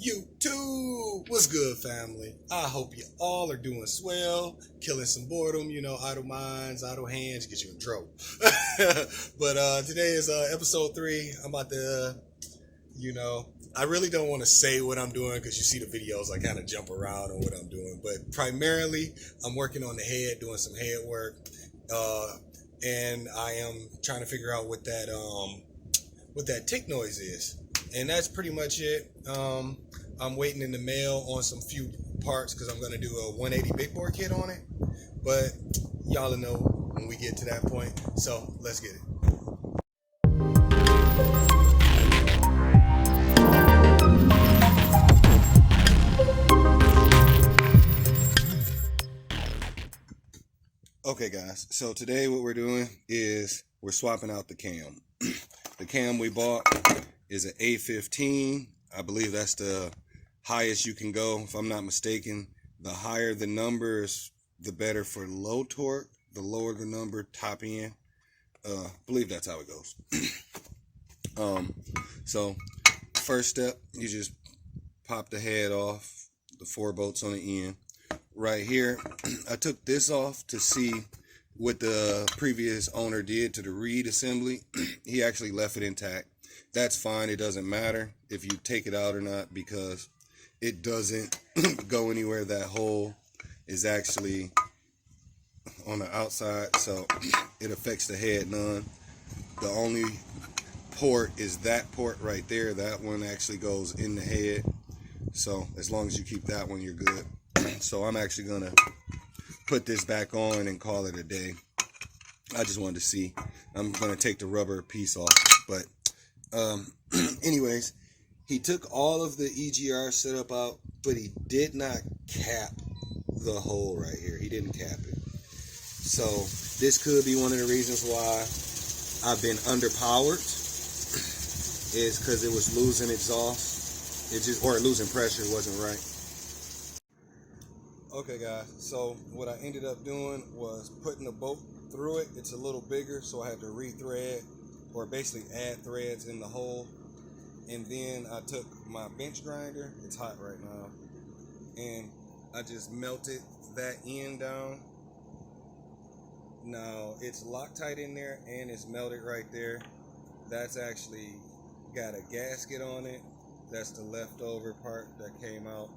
YouTube, what's good, family? I hope you all are doing swell, killing some boredom. Idle minds, idle hands get you in trouble. But today is episode 3. I'm about to, I really don't want to say what I'm doing because you see the videos, I kind of jump around on what I'm doing. But primarily, I'm working on the head, doing some head work, and I am trying to figure out what that tick noise is. And that's pretty much it. I'm waiting in the mail on some few parts because I'm going to do a 180 big bore kit on it. But y'all will know when we get to that point. So let's get it. Okay guys, so today what we're doing is we're swapping out the cam. The cam we bought is an A15. I believe that's the highest you can go, if I'm not mistaken. The higher the numbers, the better for low torque. The lower the number, top end. I believe that's how it goes. So first step, you just pop the head off, the 4 bolts on the end. Right here, I took this off to see what the previous owner did to the reed assembly. He actually left it intact. That's fine. It doesn't matter if you take it out or not because it doesn't go anywhere. That hole is actually on the outside, so it affects the head none. The only port is that port right there. That one actually goes in the head. So as long as you keep that one, you're good. So I'm actually going to put this back on and call it a day. I just wanted to see. I'm going to take the rubber piece off. But anyways, he took all of the EGR setup out, but he did not cap the hole right here. He didn't cap it. So this could be one of the reasons why I've been underpowered, is because it was losing exhaust. Or losing pressure wasn't right. Okay guys, so what I ended up doing was putting the bolt through it. It's a little bigger, so I had to rethread, or basically add threads in the hole. And then I took my bench grinder, it's hot right now, and I just melted that end down. Now it's Loctite in there and it's melted right there. That's actually got a gasket on it. That's the leftover part that came out.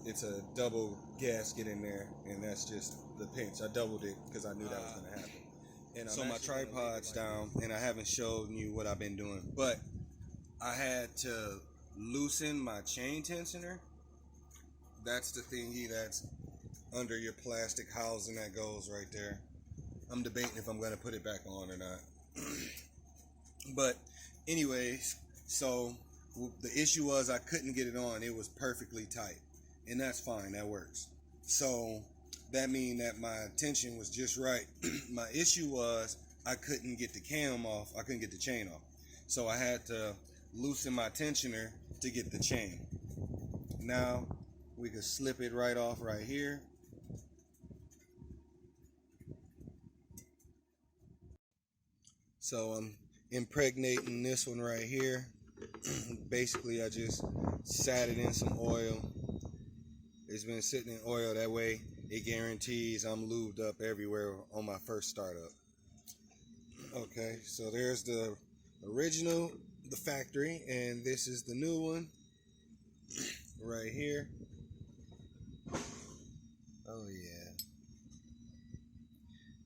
It's a double gasket in there, and that's just the pinch. I doubled it because I knew that was going to happen. And so my tripod's down, and I haven't shown you what I've been doing, but I had to loosen my chain tensioner. That's the thingy that's under your plastic housing that goes right there. I'm debating if I'm going to put it back on or not. But anyways, so the issue was I couldn't get it on. It was perfectly tight. And that's fine, that works. So that means that my tension was just right. My issue was I couldn't get the cam off. I couldn't get the chain off. So I had to loosen my tensioner to get the chain. Now we could slip it right off right here. So I'm impregnating this one right here. Basically I just sat it in some oil. It's been sitting in oil, that way it guarantees I'm lubed up everywhere on my first startup. Okay, so there's the original, the factory, and this is the new one right here. Oh yeah,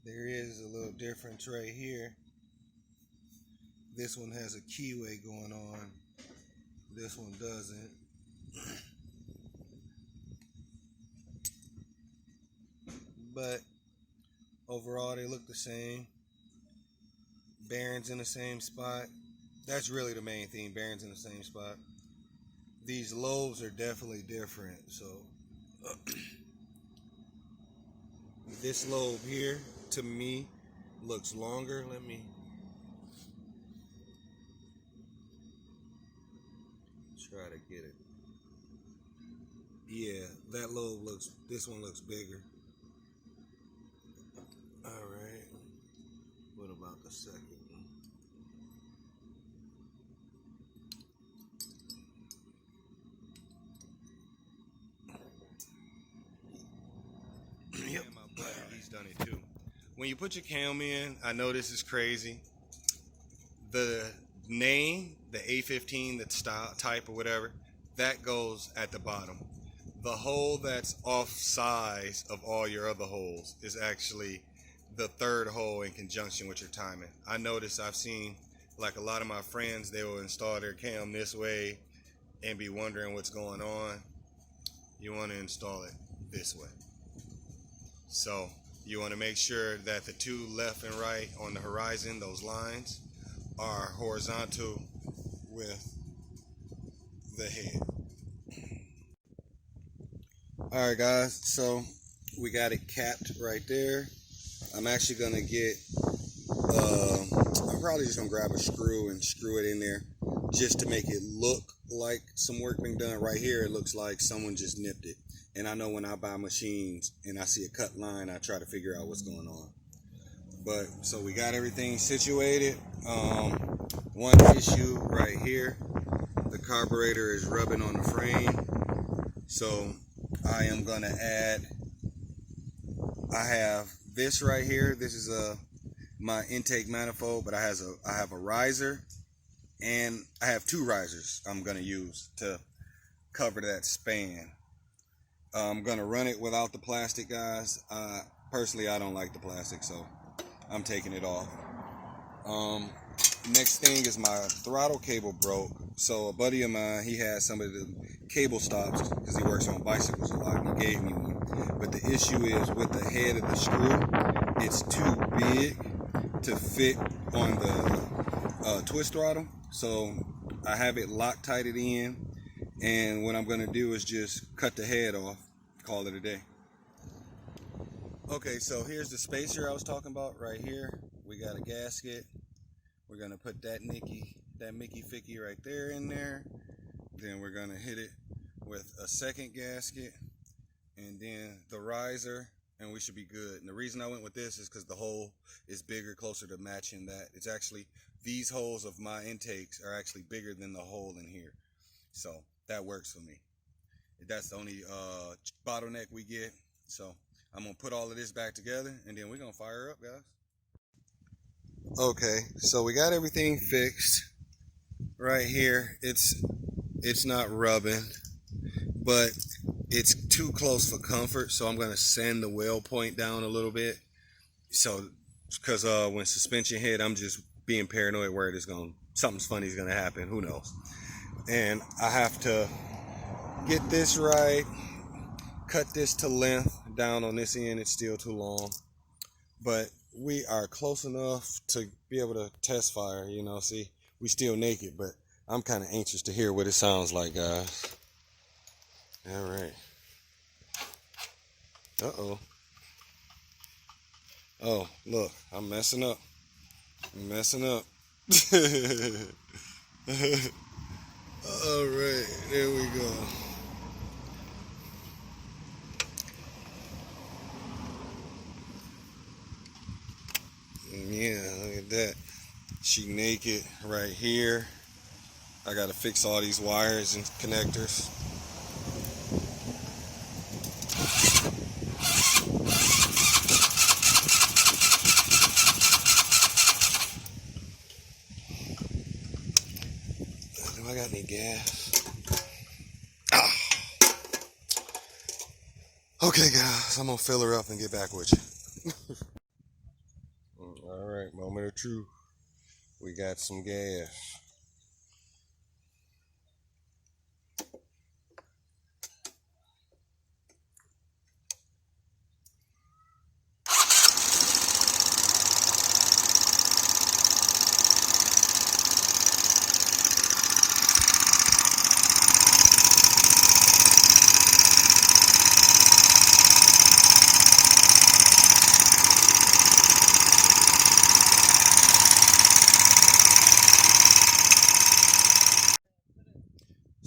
there is a little difference right here. This one has a keyway going on, this one doesn't. But overall they look the same. Bearings in the same spot. That's really the main thing, bearings in the same spot. These lobes are definitely different. So this lobe here to me looks longer. Let me try to get it. Yeah, that lobe looks, this one looks bigger. Alright, what about the second one? done it too. When you put your cam in, I know this is crazy. The name, the A15, the style type or whatever, that goes at the bottom. The hole that's off size of all your other holes is actually the third hole in conjunction with your timing. I noticed, I've seen like a lot of my friends, they will install their cam this way and be wondering what's going on. You want to install it this way. So you want to make sure that the two left and right on the horizon, those lines, are horizontal with the head. Alright guys, so we got it capped right there. I'm actually going to get, I'm probably just going to grab a screw and screw it in there just to make it look like some work being done. Right here it looks like someone just nipped it. And I know when I buy machines and I see a cut line, I try to figure out what's going on. But so we got everything situated. One issue right here, the carburetor is rubbing on the frame. So I am gonna add, I have this right here. This is my intake manifold, but I have a riser, and I have two risers I'm gonna use to cover that span. I'm gonna run it without the plastic, guys. Personally, I don't like the plastic, so I'm taking it off. Next thing is my throttle cable broke. So a buddy of mine, he had some of the cable stops because he works on bicycles a lot, and he gave me one. But the issue is with the head of the screw, it's too big to fit on the twist throttle. So I have it Loctited in, and what I'm gonna do is just cut the head off, call it a day. Okay, so here's the spacer I was talking about right here. We got a gasket. We're gonna put that Mickey Ficky right there in there. Then we're gonna hit it with a second gasket and then the riser, and we should be good. And the reason I went with this is because the hole is bigger, closer to matching that. It's actually, these holes of my intakes are actually bigger than the hole in here. So that works for me. That's the only bottleneck we get. So I'm gonna put all of this back together and then we're gonna fire up, guys. Okay, so we got everything fixed right here. It's not rubbing, but it's too close for comfort, so I'm gonna sand the weld point down a little bit. So because when suspension hit, I'm just being paranoid where it is going, something's funny is gonna happen, who knows. And I have to get this right, cut this to length. Down on this end it's still too long, but we are close enough to be able to test fire, you know. See, we still naked, but I'm kind of anxious to hear what it sounds like, guys. All right. Uh-oh. Oh, look, I'm messing up. I'm messing up. All right, there we go. Yeah, look at that. She naked right here. I gotta fix all these wires and connectors. Do I got any gas? Ah. Okay, guys, I'm gonna fill her up and get back with you. All right, moment of truth. We got some gas.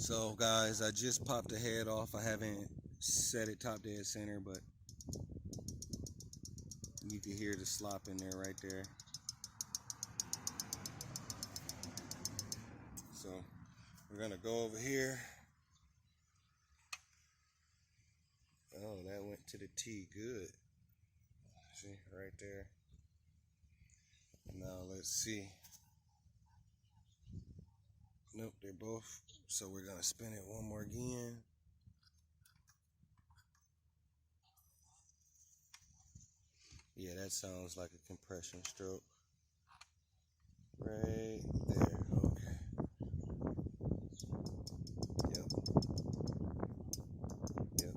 So guys, I just popped the head off. I haven't set it top dead center, but you can hear the slop in there right there. So we're gonna go over here. Oh, that went to the T good. See, right there. Now let's see. Nope, they're both. So we're gonna spin it one more again. Yeah, that sounds like a compression stroke. Right there. Okay. Yep. Yep.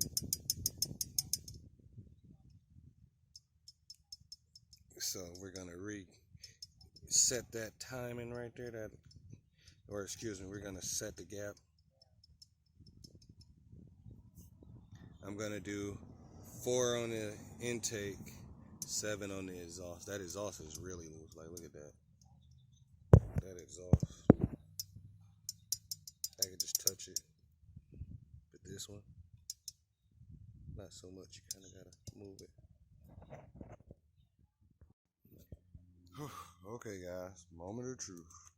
So we're gonna reset that timing right there. We're gonna set the gap. I'm gonna do 4 on the intake, 7 on the exhaust. That exhaust is really loose. Like, look at that. That exhaust. I can just touch it. But this one, not so much. You kind of gotta move it. Okay, guys. Moment of truth.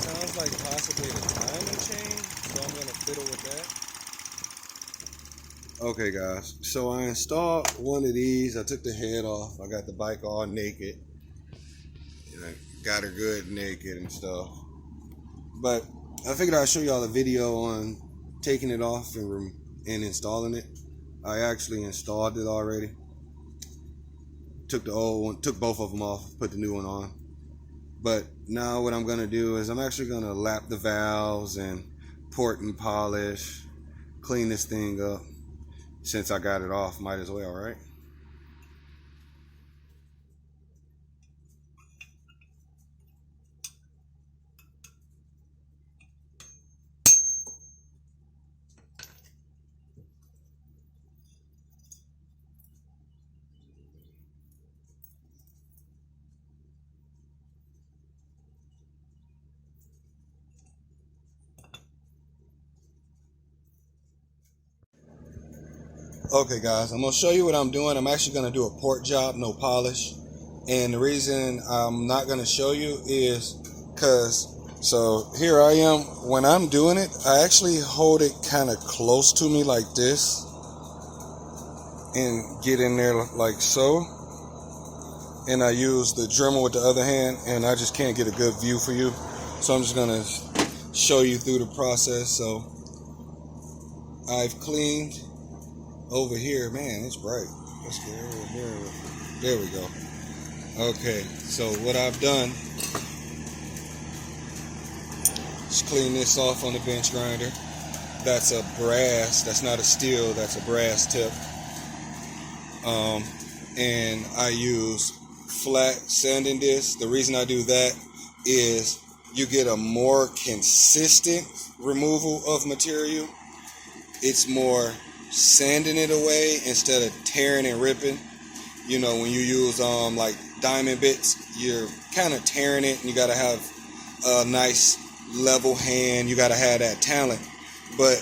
Sounds like possibly the timing change, so I'm gonna fiddle with that. Okay, guys, so I installed one of these. I took the head off. I got the bike all naked. I got her good naked and stuff. But I figured I'd show y'all a video on taking it off and installing it. I actually installed it already. Took the old one, took both of them off, put the new one on. But now what I'm going to do is I'm actually going to lap the valves and port and polish, clean this thing up. Since I got it off, might as well, right? Okay, guys, I'm going to show you what I'm doing. I'm actually going to do a port job, no polish. And the reason I'm not going to show you is because, so here I am. When I'm doing it, I actually hold it kind of close to me like this and get in there like so. And I use the Dremel with the other hand, and I just can't get a good view for you. So I'm just going to show you through the process. So I've cleaned over here. Man, it's bright. Let's get over there. There we go. Okay, so what I've done is clean this off on the bench grinder. That's a brass, that's not a steel, that's a brass tip. And I use flat sanding disc. The reason I do that is you get a more consistent removal of material. It's more sanding it away instead of tearing and ripping. You know, when you use like diamond bits, you're kind of tearing it, and you got to have a nice level hand. You got to have that talent. But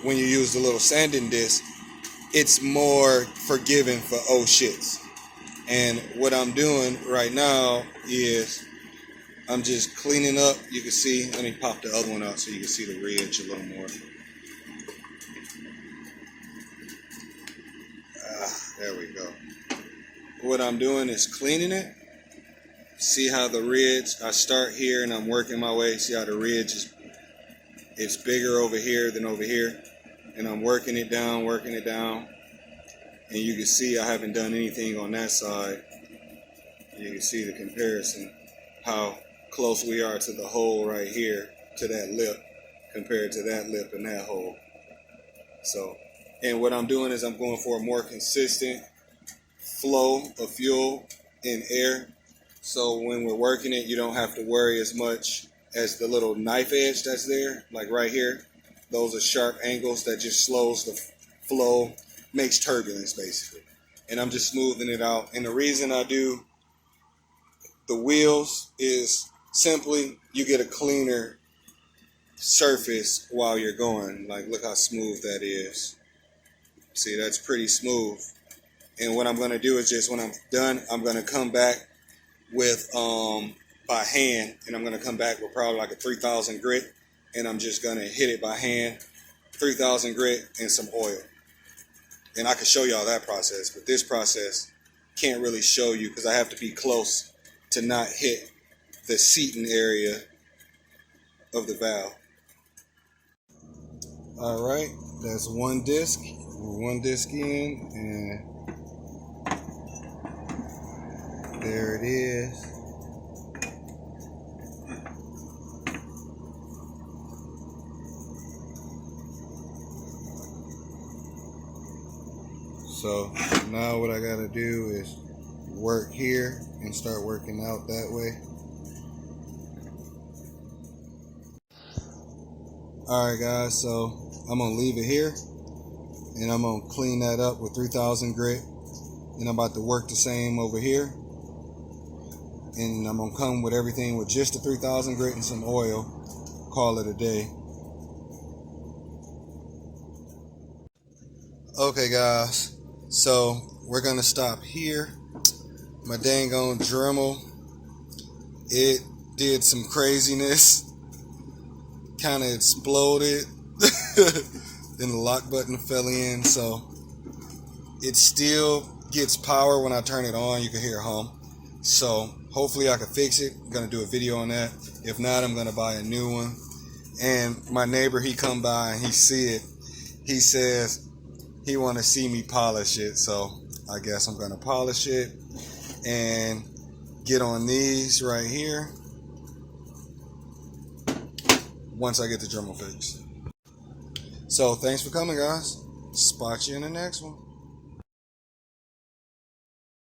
when you use the little sanding disc, it's more forgiving for oh shits. And what I'm doing right now is I'm just cleaning up. You can see, let me pop the other one out so you can see the ridge a little more. There we go. What I'm doing is cleaning it. See how the ridge, I start here and I'm working my way. See how the ridge is, it's bigger over here than over here. And I'm working it down. And you can see I haven't done anything on that side. You can see the comparison, how close we are to the hole right here, to that lip, compared to that lip and that hole. So, and what I'm doing is I'm going for a more consistent flow of fuel and air. So when we're working it, you don't have to worry as much as the little knife edge that's there, like right here. Those are sharp angles that just slows the flow, makes turbulence basically. And I'm just smoothing it out. And the reason I do the wheels is simply you get a cleaner surface while you're going. Like, look how smooth that is. See, that's pretty smooth. And what I'm going to do is just when I'm done, I'm going to come back with by hand, and I'm going to come back with probably like a 3000 grit, and I'm just going to hit it by hand, 3000 grit and some oil. And I can show y'all that process, but this process can't really show you because I have to be close to not hit the seating area of the valve. All right, that's one disc. We're one disc in, and there it is. So now what I gotta do is work here and start working out that way. Alright guys, so I'm gonna leave it here and I'm gonna clean that up with 3000 grit, and I'm about to work the same over here, and I'm gonna come with everything with just the 3000 grit and some oil, call it a day. Okay guys, so we're gonna stop here. My dang on Dremel, it did some craziness, kind of exploded. Then the lock button fell in, so it still gets power when I turn it on. You can hear a hum. So hopefully I can fix it. I'm gonna do a video on that. If not, I'm gonna buy a new one. And my neighbor, he come by and he see it. He says he want to see me polish it, so I guess I'm gonna polish it and get on these right here once I get the Dremel fixed. So thanks for coming guys. Spot you in the next one.